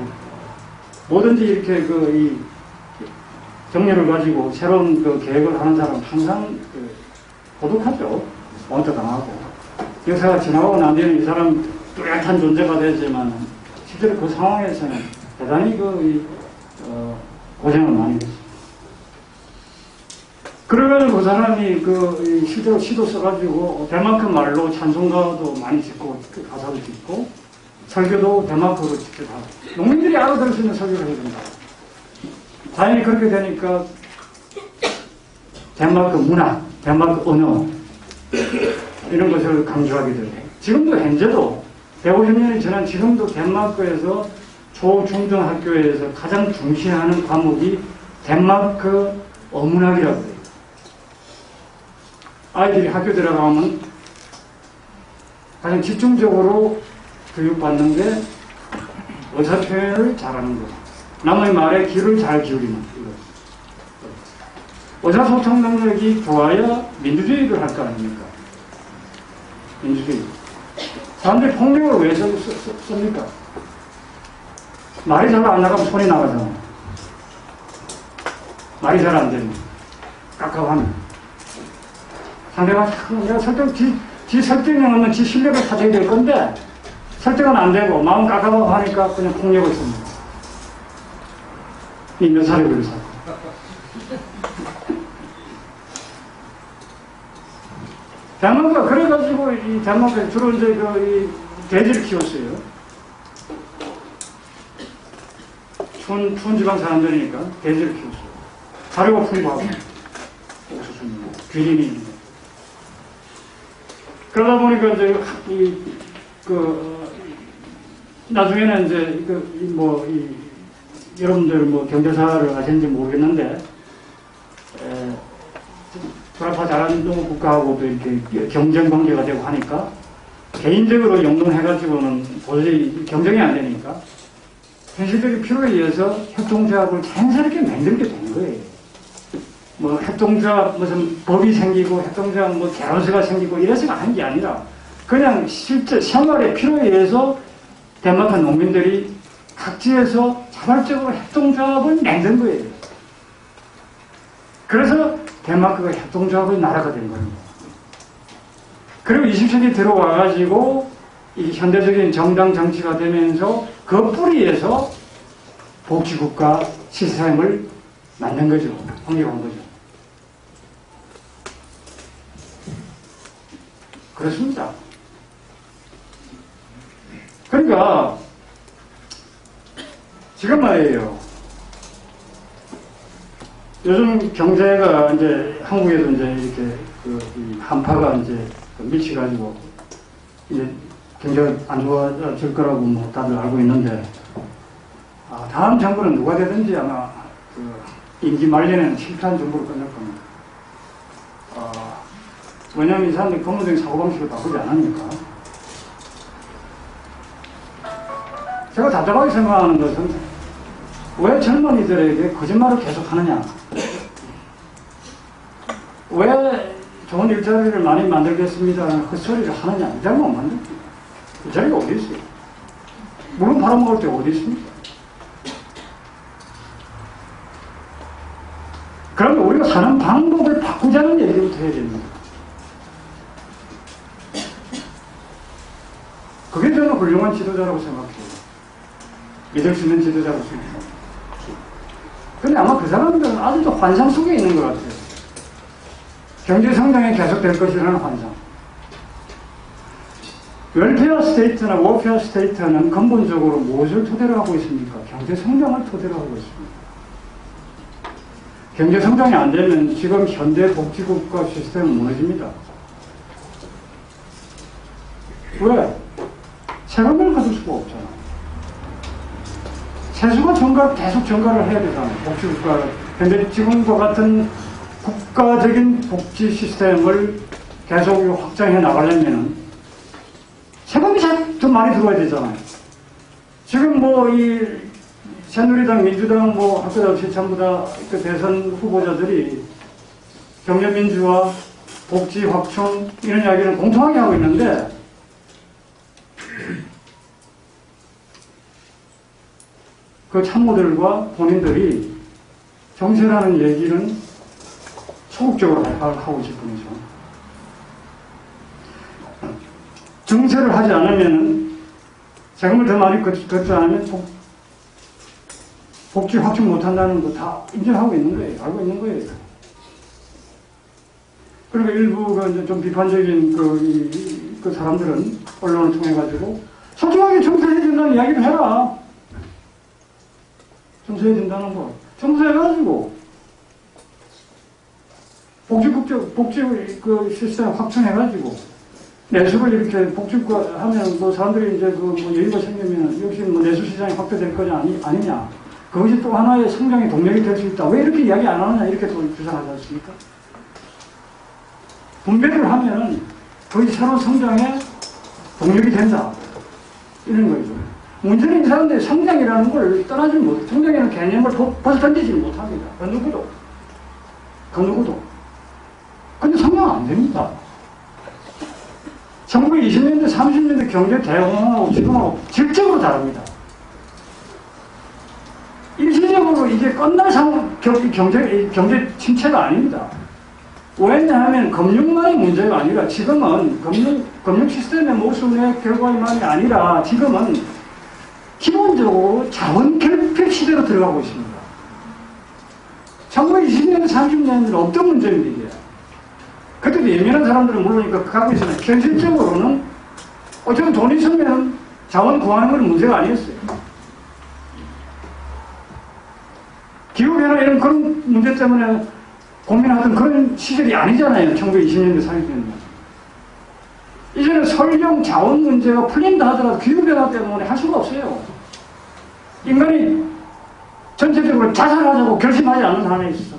뭐든지 이렇게 이 정렬을 가지고 새로운 그 계획을 하는 사람은 항상 고독하죠. 왕따 당하고 역사가 지나가고 난 뒤에는 이 사람 뚜렷한 존재가 되지만 실제로 그 상황에서는 대단히 고생을 많이 했어요. 그래가지고 그 사람이 실제로 시도 써가지고 덴마크 말로 찬송가도 많이 짓고 가사도 짓고 설교도 덴마크로 직접 하고 농민들이 알아들을 수 있는 설교를 해야 된다. 당연히 그렇게 되니까 덴마크 문화, 덴마크 언어 이런 것을 강조하게 되고 지금도 현재도 150년이 지난 지금도 덴마크에서 초중등학교에서 가장 중시하는 과목이 덴마크 어문학이라고 해요. 아이들이 학교 들어가면 가장 집중적으로 교육받는 게 의사표현을 잘하는 것, 남의 말에 귀를 잘 기울이는 것. 의사소통 능력이 좋아야 민주주의를 할 거 아닙니까? 민주주의. 사람들이 폭력을 왜 씁니까? 말이 잘 안 나가면 손이 나가잖아. 말이 잘 안 되면. 깝깝하면. 상대가 내가 지 설득이 하면 지 실력을 찾아야 될 건데 설득은 안 되고 마음 깝깝하고 하니까 그냥 폭력을 씁니다. 이 몇 살에 그래서. 덴마크가 그래가지고 이 덴마크에 주로 이제 이 돼지를 키웠어요. 추운 지방 사람들이니까 돼지를 키웠어요. 사료가 풍부하고 옥수수입니다. 균인이 그러다 보니까 이제 나중에는 이제 여러분들 경제사를 아시는지 모르겠는데 불합화 잘하는 국가하고도 이렇게 경쟁 관계가 되고 하니까 개인적으로 영농해가지고는 도저히 경쟁이 안 되니까 현실적인 필요에 의해서 협동조합을 자연스럽게 만들게 된 거예요. 협동조합 무슨 법이 생기고 협동조합 개론서가 생기고 이래서가 한 게 아니라 그냥 실제 생활의 필요에 의해서 덴마크 농민들이 각지에서 자발적으로 협동조합을 만든 거예요. 그래서 덴마크가 협동조합의 나라가 된 겁니다. 그리고 20세기 들어와가지고 이 현대적인 정당 정치가 되면서 그 뿌리에서 복지국가 시스템을 만든 거죠. 확립한 거죠. 그렇습니다. 그러니까 지금 말이에요. 요즘 경제가 이제 한국에도 이제 이렇게 이 한파가 이제 미치가지고 이제 경제가 안 좋아질 거라고 뭐 다들 알고 있는데, 다음 정부는 누가 되든지 아마 임기 말년에는 실패한 정부를 끝낼 겁니다. 왜냐하면 이 사람들이 근본적인 사고방식을 바꾸지 않으니까. 제가 답답하게 생각하는 것은 왜 젊은이들에게 거짓말을 계속 하느냐. 왜 좋은 일자리를 많이 만들겠습니다 그 소리를 하느냐. 일자리 못 만듭니다. 일자리가 어디 있어요? 물론 팔아먹을 때 어디 있습니까? 그러면 우리가 사는 방법을 바꾸자는 얘기부터 해야 됩니다. 그게 저는 훌륭한 지도자라고 생각해요. 믿을 수 있는 지도자라고 생각해요. 근데 아마 그 사람들은 아직도 환상 속에 있는 것 같아요. 경제 성장이 계속될 것이라는 환상. 웰페어 스테이트나 워페어 스테이트는 근본적으로 무엇을 토대로 하고 있습니까? 경제 성장을 토대로 하고 있습니다. 경제 성장이 안 되면 지금 현대 복지국가 시스템은 무너집니다. 왜? 세금을 받을 수가 없잖아. 세수가 계속 증가를 해야 되잖아요. 복지국가. 근데 지금과 같은 국가적인 복지 시스템을 계속 확장해 나가려면 세금이 더 많이 들어와야 되잖아요. 지금 뭐 이 새누리당, 민주당 뭐 할 것 없이 전부 다 그 대선 후보자들이 경제민주화, 복지 확충 이런 이야기를 공통하게 하고 있는데 그 참모들과 본인들이 정세라는 얘기는 소극적으로 하고 있을 뿐이죠. 정세를 하지 않으면 세금을 더 많이 걷지 않으면 복지 확충 못한다는 거 다 인정하고 있는 거예요. 알고 있는 거예요. 그러니까 일부가 이제 좀 비판적인 그 사람들은 언론을 통해가지고 솔직하게 정세해야 된다는 이야기를 해라. 정세해야 된다는 거. 정세해가지고 복지 그 시스템 확충해가지고 내수를 이렇게 복지국가 하면 뭐 사람들이 이제 뭐 여유가 생기면 역시 뭐 내수 시장이 확대될 거냐 아니냐. 그것이 또 하나의 성장의 동력이 될 수 있다. 왜 이렇게 이야기 안 하느냐 이렇게 또 주장하지 않습니까? 분배를 하면은 그것이 새로운 성장의 동력이 된다. 이런 거죠. 문제는 이 사람들이 성장이라는 걸 떠나지 못, 성장이라는 개념을 벗어 던지지 못합니다. 그 누구도. 근데 성장 안 됩니다. 1920년대, 30년대 경제 대홍하고 지금하고 질적으로 다릅니다. 일시적으로 이게 끝날 경제 침체가 아닙니다. 왜냐하면 금융만의 문제가 아니라 지금은 금융 시스템의 모순의 결과만이 아니라 지금은 기본적으로 자원 결핍 시대로 들어가고 있습니다. 1920년대, 30년대는 없던 문제입니다, 이게. 그때도 예민한 사람들은 물론 가고 있으나 현실적으로는 어쨌든 돈 있으면 자원 구하는 건 문제가 아니었어요. 기후변화 이런 그런 문제 때문에 고민하던 그런 시절이 아니잖아요. 1920년대, 30년대. 이제는 설령 자원 문제가 풀린다 하더라도 기후변화 때문에 할 수가 없어요. 인간이 전체적으로 자살하자고 결심하지 않는 사람이 있어요.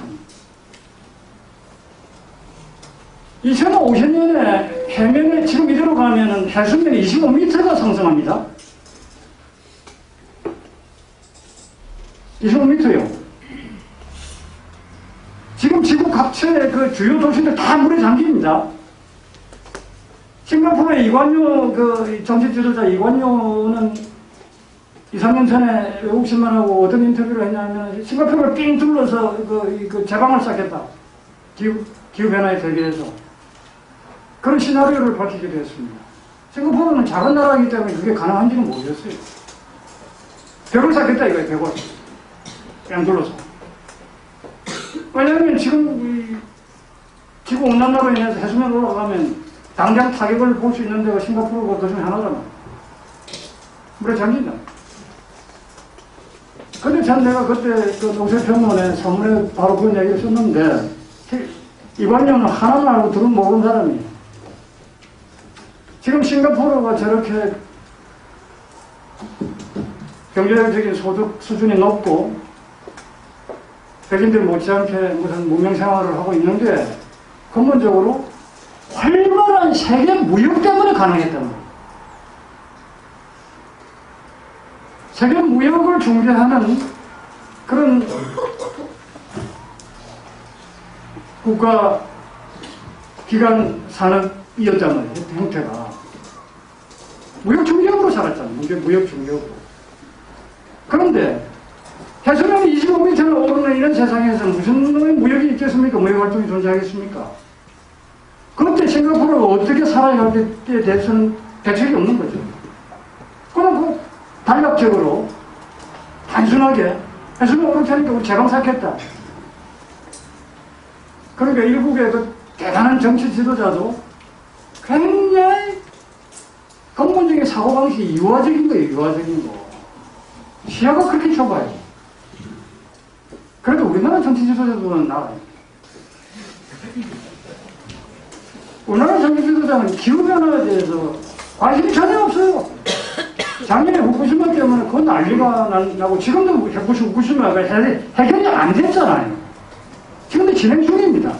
2050년에 해면에 지금 이대로 가면은 해수면이 25m가 상승합니다. 25m요. 지금 지구 각처의 그 주요 도시들 다 물에 잠깁니다. 싱가포르의 이관료, 정치 지도자 이관료는 2, 3년 전에 외국 신문하고 어떤 인터뷰를 했냐면 싱가포르를 삥 둘러서 제방을 쌓겠다. 기후변화에 대비해서. 그런 시나리오를 밝히기도 했습니다. 싱가포르는 작은 나라이기 때문에 그게 가능한지는 모르겠어요. 벽을 쌓겠다 이거예요, 벽을. 뺑 둘러서. 왜냐하면 지금 지구 온난화로 인해서 해수면 올라가면 당장 타격을 볼 수 있는 데가 싱가포르가 그 중에 하나잖아. 물에 잠긴다. 근데 전 내가 그때 그 농수평론에 서문에 바로 그런 얘기를 썼는데, 이관료는 하나만 알고 둘은 모르는 사람이에요. 지금 싱가포르가 저렇게 경제적인 소득 수준이 높고, 백인들 못지않게 무슨 문명생활을 하고 있는 게 근본적으로 활발한 세계 무역 때문에 가능했단 말이에요. 세계 무역을 중개하는 그런 국가 기관 산업이었단 말이에요. 형태가. 무역 중개업으로 살았잖아요. 무역 중개업으로. 그런데 해수면이 25m를 오르는 이런 세상에서 무슨 무역이 있겠습니까? 무역 활동이 존재하겠습니까? 그때 싱가포르가 어떻게 살아가게 대해서는 대책이 없는 거죠. 그럼 그 단락적으로 단순하게 해수면 오르게 하니까 우리 제방 샀겠다. 그러니까 일국의 그 대단한 정치 지도자도 굉장히 근본적인 사고방식이 유화적인 거예요. 유화적인 거. 시야가 그렇게 좁아요. 그래도 우리나라 정치 지도자들은 나아요. 우리나라 정치 지도자는 기후변화에 대해서 관심이 전혀 없어요. 작년에 후쿠시마 때문에 그건 난리가 나고, 지금도 후쿠시마가 해결이 안 됐잖아요. 지금도 진행 중입니다.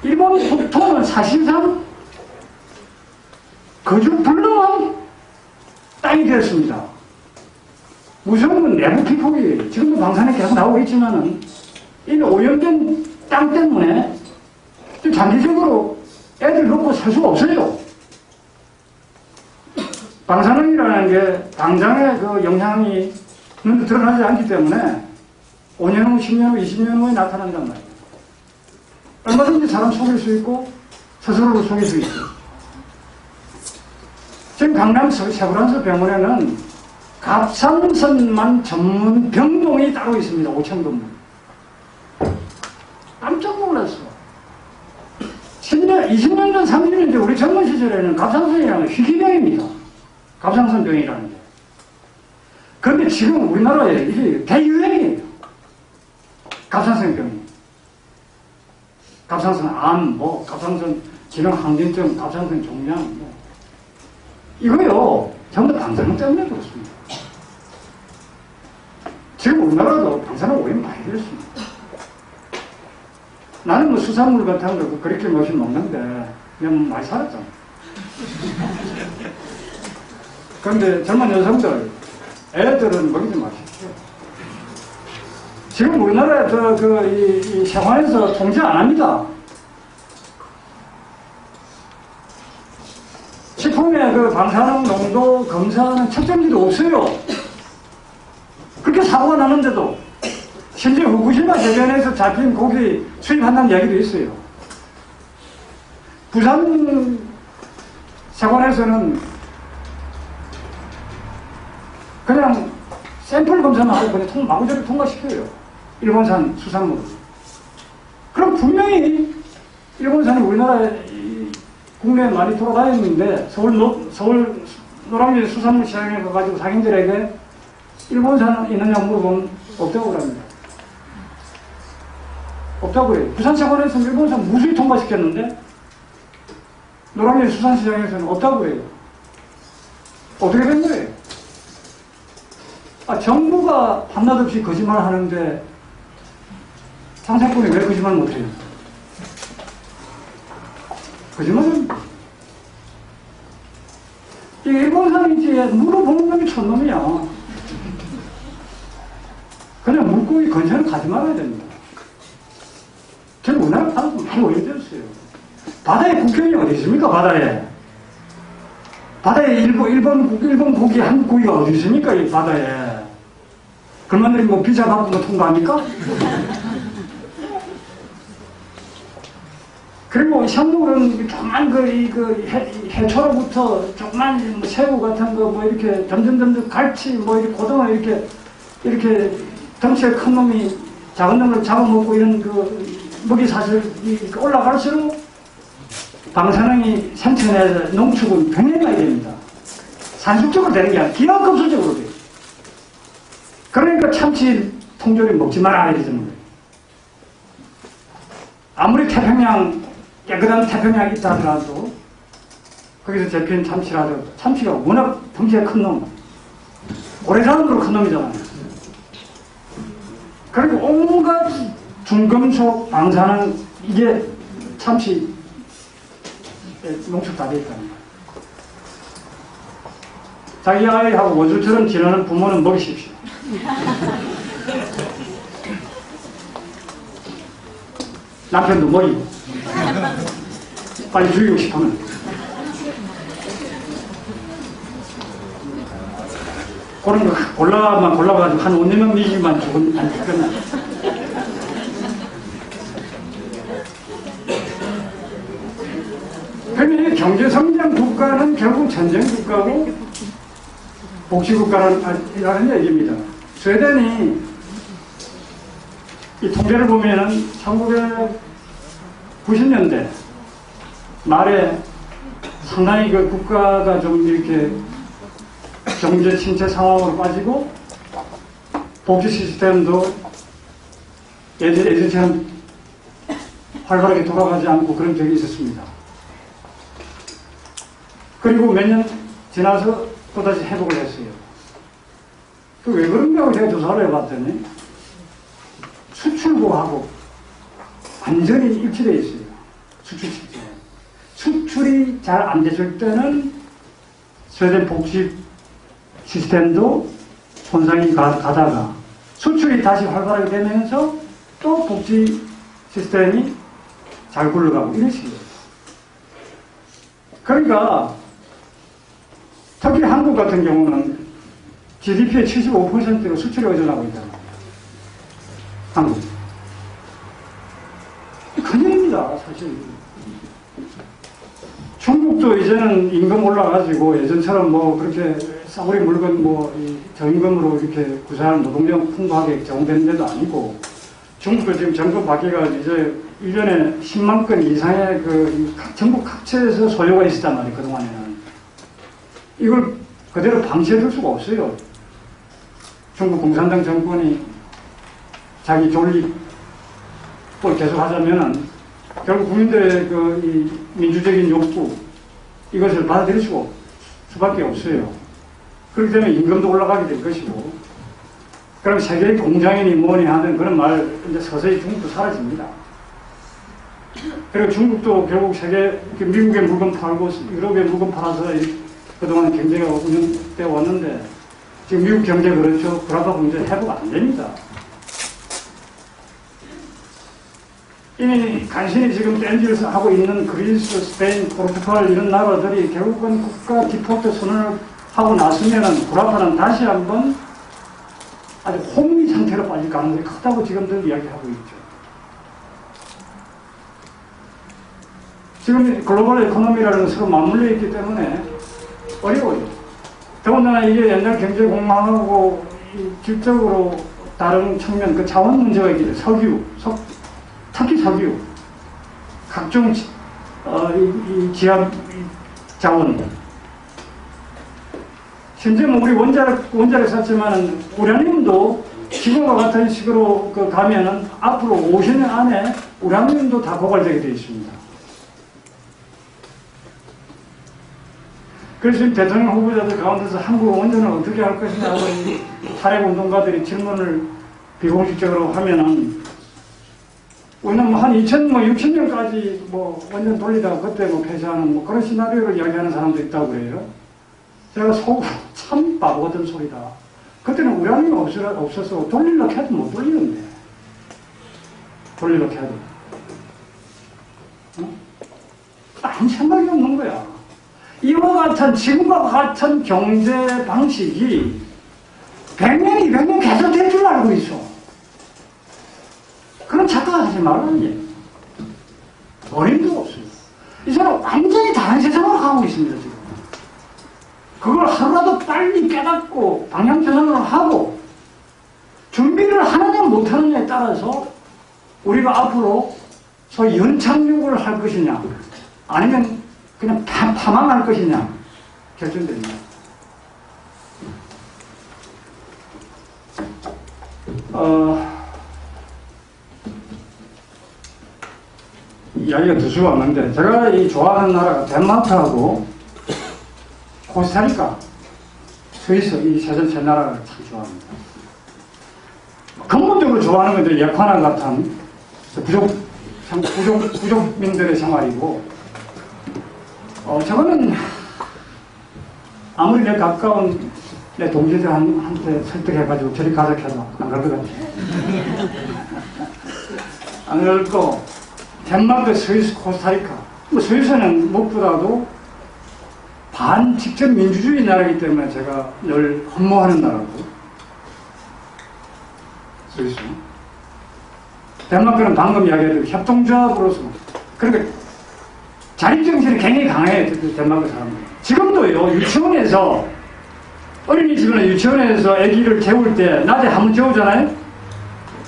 일본 국토는 사실상 거주 불능한 땅이 되었습니다. 무서운 건 내부 피폭이에요. 지금도 방산에 계속 나오고 있지만은, 이 오염된 땅 때문에 장기적으로 애들 놓고 살 수가 없어요. 방사능이라는 게 당장의 그 영향이 드러나지 않기 때문에 5년 후, 10년 후, 20년 후에 나타난단 말이에요. 얼마든지 사람 속일 수 있고 스스로를 속일 수 있어요. 지금 강남 세브란스 병원에는 갑상선만 전문 병동이 따로 있습니다. 5,000건물. 깜짝 놀랐어. 10년, 20년 전, 30년 전 우리 젊은 시절에는 갑상선이라는 게 희귀병입니다. 갑상선병이라는 게. 그런데 지금 우리나라에 이게 대유행이에요. 갑상선병이. 갑상선 암, 갑상선 기능 항진증, 갑상선 종양, 이거요, 전부 다 방사능 때문에 그렇습니다. 지금 우리나라도 방사능 오염 많이 들었습니다. 나는 뭐 수산물 같은 거 그렇게 맛이 먹는데, 그냥 많이 살았잖아. 그런데 젊은 여성들, 애들은 먹이지 마십시오. 지금 우리나라에 이 세관에서 통제 안 합니다. 식품의 그 방사능 농도 검사하는 측정기도 없어요. 그렇게 사고가 나는데도, 심지어 후쿠시마 해변에서 잡힌 고기 수입한다는 얘기도 있어요. 부산 세관에서는 그냥 샘플 검사만 하고 그냥 마구잡이 통과시켜요. 일본산 수산물. 그럼 분명히 일본산이 우리나라에 국내에 많이 돌아다녔는데, 서울 노량진 수산물 시장에 가가지고 상인들에게 일본산 있느냐 물어보면 없다고 합니다. 없다고 해요. 부산세관에서는 일본산 무수히 통과시켰는데, 노량진 수산시장에서는 없다고 해요. 어떻게 된 거예요? 정부가 밤낮 없이 거짓말 하는데, 상사꾼이 왜 거짓말 못해요? 거짓말은, 이 일본산인지 물어보는 놈이 촌놈이야. 그냥 물고기 근처를 가지 말아야 됩니다. 저는 우리나라 바다도 많이 오염되었어요. 바다에 국경이 어디 있습니까, 바다에? 바다에 일본 고기, 한국 고기가 어디 있습니까, 이 바다에? 그만들이 뭐 비자 받고 뭐 통과합니까? 그리고 샤무는 조그만 해초로부터 조그만 새우 같은 거 이렇게 점점 갈치 이렇게 고등어 이렇게 덩치가 큰 놈이 작은 놈을 잡아먹고 이런 먹이 사슬이 올라갈수록 방사능이 생천해서 농축은 병행해야 됩니다. 산술적으로 되는 게 아니라 기하급수적으로 돼요. 그러니까 참치 통조림 먹지 말아야 되는 거예요. 아무리 태평양, 깨끗한 태평양이 있다 하더라도 거기서 잡힌 참치라도 참치가 워낙 덩치가 큰 놈, 고래사슴으로 큰 놈이잖아요. 그리고 온갖 중금속, 방사능, 이게 참치 농축 다 되어 있다는 거예요. 자기 아이하고 원수처럼 지내는 부모는 먹이십시오. 남편도 먹이고 빨리 죽이고 싶으면. 그런 거 골라가지고 한 5년 미기만 죽으면 안 죽겠나. 그러면 경제성장 국가는 결국 전쟁 국가고 복지국가라는 얘기입니다. 스웨덴이 이 통계를 보면은 1990년대 말에 상당히 그 국가가 좀 이렇게 경제 침체 상황으로 빠지고 복지 시스템도 예전처럼 활발하게 돌아가지 않고 그런 적이 있었습니다. 그리고 몇 년 지나서 또다시 회복을 했어요. 그 왜 그런가고 제가 조사를 해봤더니 수출고하고 완전히 일치되어 있어요. 수출 시스템. 수출이 잘 안 됐을 때는 스웨덴 복지 시스템도 손상이 가다가 수출이 다시 활발하게 되면서 또 복지 시스템이 잘 굴러가고 이런 식이에요. 그러니까 특히 한국 같은 경우는 GDP의 75%로 수출에 의존하고 있잖아요. 한국. 큰일입니다, 사실. 중국도 이제는 임금 올라가지고 예전처럼 뭐 그렇게 싸구려 물건 뭐 저임금으로 이렇게 구사하는 노동력 풍부하게 제공되는 데도 아니고, 중국도 지금 정권 바뀌어가지고 이제 1년에 10만 건 이상의 전국 각처에서 소요가 있었단 말이에요, 그동안에는. 이걸 그대로 방치해둘 수가 없어요. 중국 공산당 정권이 자기 존립을 계속 하자면은 결국 국민들의 이 민주적인 욕구, 이것을 받아들일 수밖에 없어요. 그렇기 때문에 임금도 올라가게 될 것이고, 그럼 세계의 공장이니 뭐니 하는 그런 말, 이제 서서히 중국도 사라집니다. 그리고 중국도 결국 미국의 물건 팔고 유럽의 물건 팔아서 그동안 경제가 운영되어 왔는데, 지금 미국 경제 그렇죠. 불화가 문제 회복 안 됩니다. 이미 간신히 지금 땡질을 하고 있는 그리스, 스페인, 포르투갈 이런 나라들이 결국은 국가 디폴트 선언을 하고 나서면은 불화파는 다시 한번 아주 혼미 상태로 빠질 가능성이 크다고 지금들 이야기하고 있죠. 지금 글로벌 에코노미라는 것으로 맞물려 있기 때문에 어려워요. 더군다나 이게 옛날 경제공황하고 질적으로 다른 측면, 그 자원 문제가 있기 때문에 특히 석유, 각종 지하 자원. 현재 뭐 우리 원자력 샀지만 우라늄도 지금과 같은 식으로 가면은 앞으로 50년 안에 우라늄도 다 고갈되게 되어 있습니다. 그래서 지금 대통령 후보자들 가운데서 한국 원전을 어떻게 할 것이냐 하고 탈핵운동가들이 질문을 비공식적으로 하면은 우리는 한 2060년까지 원전 돌리다가 그때 폐쇄하는 그런 시나리오를 이야기하는 사람도 있다고 그래요. 제가 속으로 참 바보 같은 소리다. 그때는 우라늄이 없어서 돌리려고 해도 못 돌리는데. 돌리려고 해도. 아무 생각이 없는 거야. 지금과 같은 경제 방식이 100년, 200년 계속 될 줄 알고 있어. 그럼 착각하지 말라는 얘기. 어림도 없어요. 이 사람 완전히 다른 세상으로 가고 있습니다, 지금. 그걸 하루라도 빨리 깨닫고 방향전환을 하고 준비를 하느냐 못하느냐에 따라서 우리가 앞으로 소위 연착륙을 할 것이냐 아니면 그냥 파망할 것이냐 결정됩니다. 이야기가 들 수가 없는데 제가 이 좋아하는 나라가 덴마크하고 코스타리카, 스위스 이 세 나라를 참 좋아합니다. 근본적으로 좋아하는 것들 약화나 같은 부족민들의 생활이고 저거는 아무리 내 가까운 내 동지들한테 설득해가지고 저리 가자 해도 안 갈 것 같아. 안 그럴 거 덴마크, 스위스, 코스타리카. 스위스는 무엇보다도 반직접 민주주의 나라이기 때문에 제가 늘 흠모하는 나라고. 스위스. 덴마크는 방금 이야기했던 협동조합으로서 그러니까 자립정신이 굉장히 강해요. 덴마크 사람들. 지금도요. 유치원에서 어린이집이나 유치원에서 아기를 재울 때 낮에 한번 재우잖아요.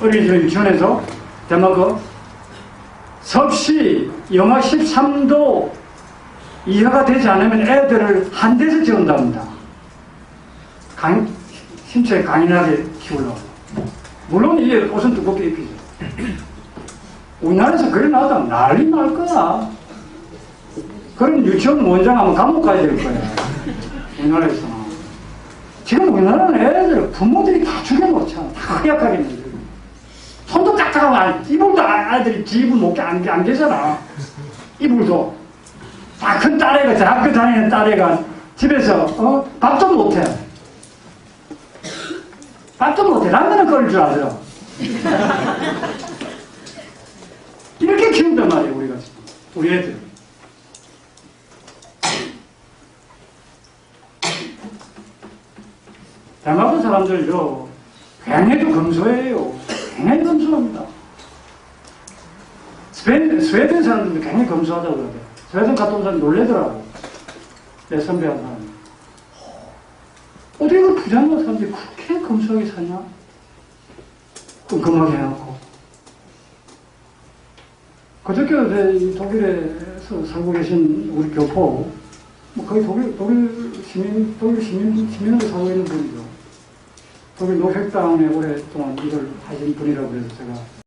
어린이집 유치원에서 덴마크 섭씨 영하 13도 이하가 되지 않으면 애들을 한 대에서 재운답니다. 신체에 강인하게 키우려고. 물론 이게 옷은 두껍게 입히죠. 우리나라에서 그래 놔도 난리 날 거야. 그런 유치원 원장하면 감옥 가야 될 거야. 우리나라에서는. 지금 우리나라는 애들 부모들이 다 죽여놓잖아. 다 허약하게 만들고. 손도 딱딱하고 이불도 아이들이 지 이불 못 안 계잖아. 이불도. 다 큰 딸애가 대학교 다니는 딸애가 집에서 밥도 못해. 밥도 못해. 라면은 끓일 줄 알죠. 이렇게 키운단 말이에요. 우리가 지금. 우리 애들. 덴마크 사람들요, 굉장히 검소해요. 굉장히 검소합니다. 스웨덴 사람들도 굉장히 검소하다고 그러더라고요. 스웨덴 갔다 온 사람 놀래더라고. 내 선배한 사람. 어떻게 그 부자나 사람들이 그렇게 검소하게 사냐? 끔끔하게 해놓고. 그저께 독일에서 살고 계신 우리 교포, 거의 독일 시민으로 살고 있는 분이죠. 독일 노획당에 오랫동안 일을 하신 분이라고 해서 제가